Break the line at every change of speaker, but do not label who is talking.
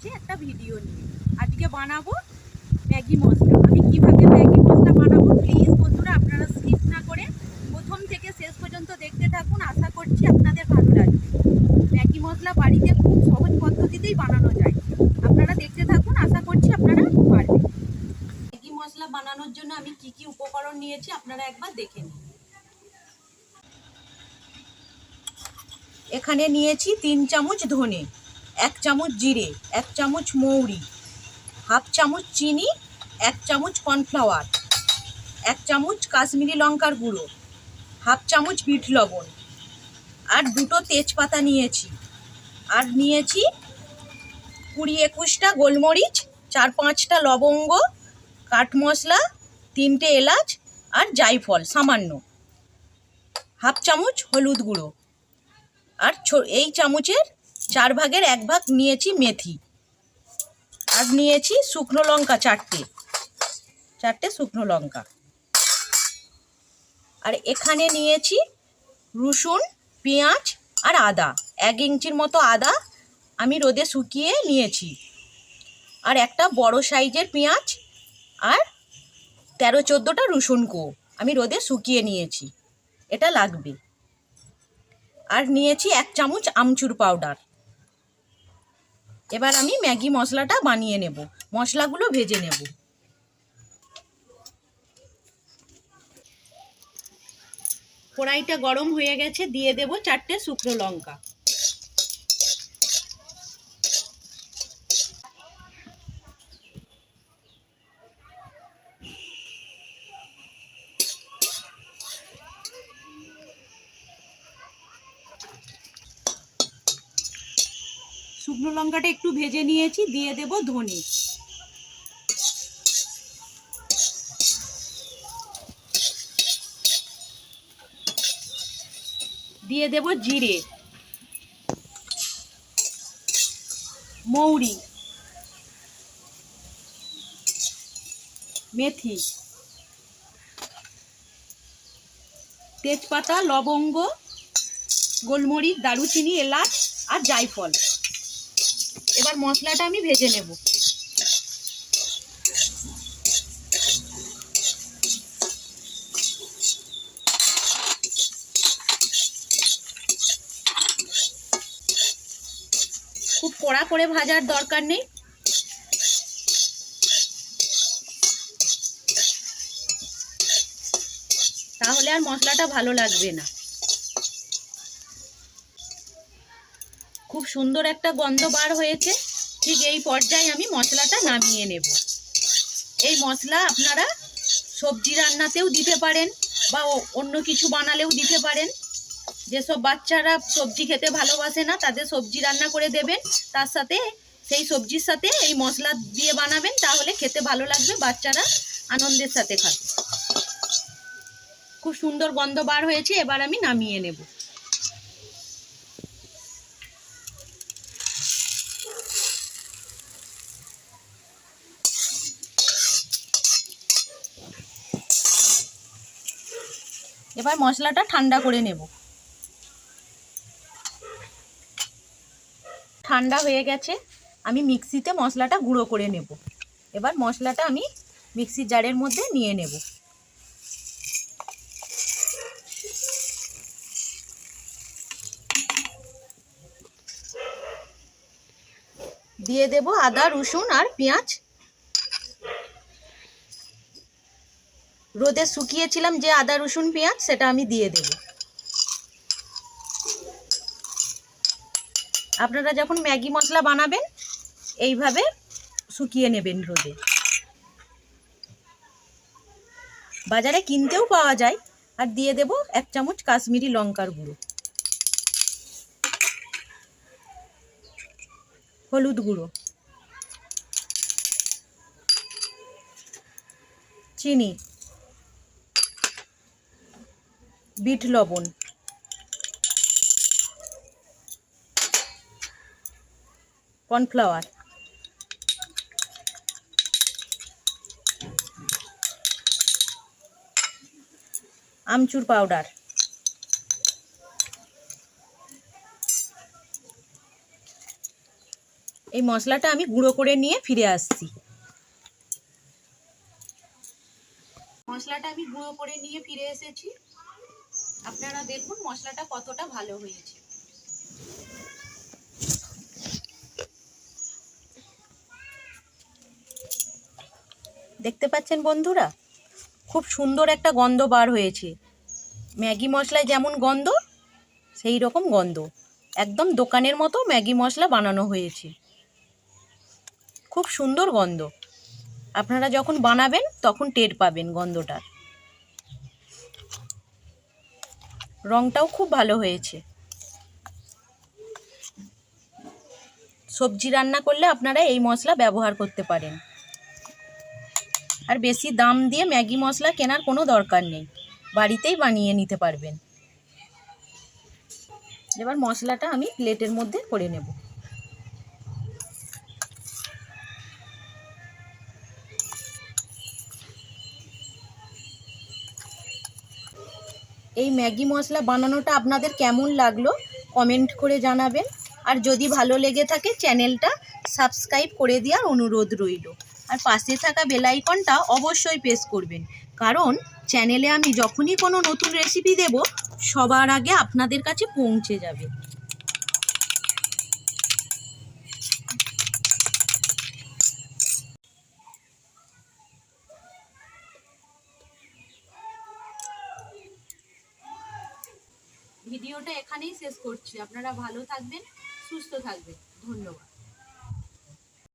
এসেছে একটা ভিডিও নিয়ে। আজকে বানাবো ম্যাগি মশলা। আমি কিভাবে ম্যাগি মশলা বানাবো প্লিজ বন্ধুরা আপনারা স্কিপ না করে প্রথম থেকে শেষ পর্যন্ত দেখতে থাকুন। আশা করছি আপনাদের ভালো লাগবে। ম্যাগি মশলা বাড়িতে খুব সহজ পদ্ধতিতেই বানানো যায়। আপনারা দেখতে থাকুন, আশা করছি আপনারা পারবেন। ম্যাগি মশলা বানানোর জন্য আমি কি কি উপকরণ নিয়েছি আপনারা একবার দেখে নিন। এখানে নিয়েছি 3 চামচ ধনে, 1 চামচ জিরে, 1 চামচ মৌরি, হাফ চামচ চিনি, 1 চামচ কর্নফ্লাওয়ার, 1 চামচ কাশ্মীরি লঙ্কার গুঁড়ো, হাফ চামচ বিট লবণ, আর 2টো তেজপাতা নিয়েছি। আর নিয়েছি 20-21টা গোলমরিচ, 4-5টা লবঙ্গ, কাঠ মশলা, 3টে এলাচ আর জায়ফল সামান্য, হাফ চামচ হলুদ গুঁড়ো, আর এই চামচের 4 ভাগের 1 ভাগ নিয়েছি মেথি, আর নিয়েছি শুকনো লঙ্কা 4টে শুকনো লঙ্কা। আর এখানে নিয়েছি রসুন, পেঁয়াজ আর আদা, 1 ইঞ্চির মতো আদা আমি রোদে শুকিয়ে নিয়েছি। আর একটা বড় সাইজের পেঁয়াজ আর 13-14টা রসুন কোয়া আমি রোদে শুকিয়ে নিয়েছি, এটা লাগবে। আর নিয়েছি 1 চামচ আমচুর পাউডার। এবার আমি ম্যাগি মশলাটা বানিয়ে নেব, মশলাগুলো ভেজে নেব। কড়াইটা গরম হয়ে গেছে, দিয়ে দেব 4টে শুকনো লঙ্কা। শুকনো লঙ্কাটা একটু ভেজে নিয়েছি, দিয়ে দেব ধনে, দিয়ে দেব জিরে, মৌরি, মেথি, তেজপাতা, লবঙ্গ, গোলমরিচ, দারুচিনি, এলাচ আর জায়ফল। এবার মশলাটা আমি ভেজে নেব। খুব কড়া করে ভাজার দরকার নেই, তাহলে আর মশলাটা ভালো লাগবে না। খুব সুন্দর একটা গন্ধ বার হয়েছে, ঠিক এই পর্যায়ে আমি মশলাটা নামিয়ে নেব। এই মশলা আপনারা সবজি রান্নাতেও দিতে পারেন বা অন্য কিছু বানালেও দিতে পারেন। যেসব বাচ্চারা সবজি খেতে ভালোবাসে না তাদের সবজি রান্না করে দেবেন, তার সাথে সেই সবজির সাথে এই মশলা দিয়ে বানাবেন, তাহলে খেতে ভালো লাগবে, বাচ্চারা আনন্দের সাথে খাবে। খুব সুন্দর গন্ধ বার হয়েছে, এবার আমি নামিয়ে নেব। এবার মশলাটা ঠান্ডা করে নেব। ঠান্ডা হয়ে গেছে, আমি মিক্সিতে মশলাটা গুঁড়ো করে নেব। এবার মশলাটা আমি মিক্সির জারের মধ্যে নিয়ে নেব। দিয়ে দেব আদা, রসুন আর পেঁয়াজ। রোদে শুকিয়েছিলাম যে আদা, রসুন, পেঁয়াজ, সেটা আমি দিয়ে দেব। আপনারা যখন ম্যাগি মশলা বানাবেন এইভাবে শুকিয়ে নেবেন রোদে। বাজারে কিনতেও পাওয়া যায়। আর দিয়ে দেব 1 চামচ কাশ্মীরি লঙ্কার গুঁড়ো, হলুদ গুঁড়ো, চিনি, বিট লবণ, কর্নফ্লাওয়ার, আমচুর পাউডার, এই মশলাটা আমি গুঁড়ো করে নিয়ে ফিরে আসছি। মশলাটা আমি গুঁড়ো করে নিয়ে ফিরে এসেছি। আপনারা দেখুন মশলাটা কতটা ভালো হয়েছে। দেখতে পাচ্ছেন বন্ধুরা, খুব সুন্দর একটা গন্ধ বার হয়েছে। ম্যাগি মশলায় যেমন গন্ধ, সেই রকম গন্ধ, একদম দোকানের মতো ম্যাগি মশলা বানানো হয়েছে। খুব সুন্দর গন্ধ। আপনারা যখন বানাবেন তখন টের পাবেন গন্ধটার। রংটাও খুব ভালো হয়েছে। সবজি রান্না করলে আপনারা এই মশলা ব্যবহার করতে পারেন। আর বেশি দাম দিয়ে ম্যাগি মশলা কেনার কোনো দরকার নেই, বাড়িতেই বানিয়ে নিতে পারবেন। এবার মশলাটা আমি প্লেটের মধ্যে করে নেব। এই ম্যাগি মশলা বানানোটা আপনাদের কেমন লাগলো কমেন্ট করে জানাবেন। আর যদি ভালো লেগে থাকে চ্যানেলটা সাবস্ক্রাইব করে দেওয়ার অনুরোধ রইল। আর পাশে থাকা বেল আইকনটা অবশ্যই প্রেস করবেন, কারণ চ্যানেলে আমি যখনই কোনো নতুন রেসিপি দেব সবার আগে আপনাদের কাছে পৌঁছে যাবে। ভিডিওটা এখানেই শেষ করছি। আপনারা ভালো থাকবেন, সুস্থ থাকবেন। ধন্যবাদ।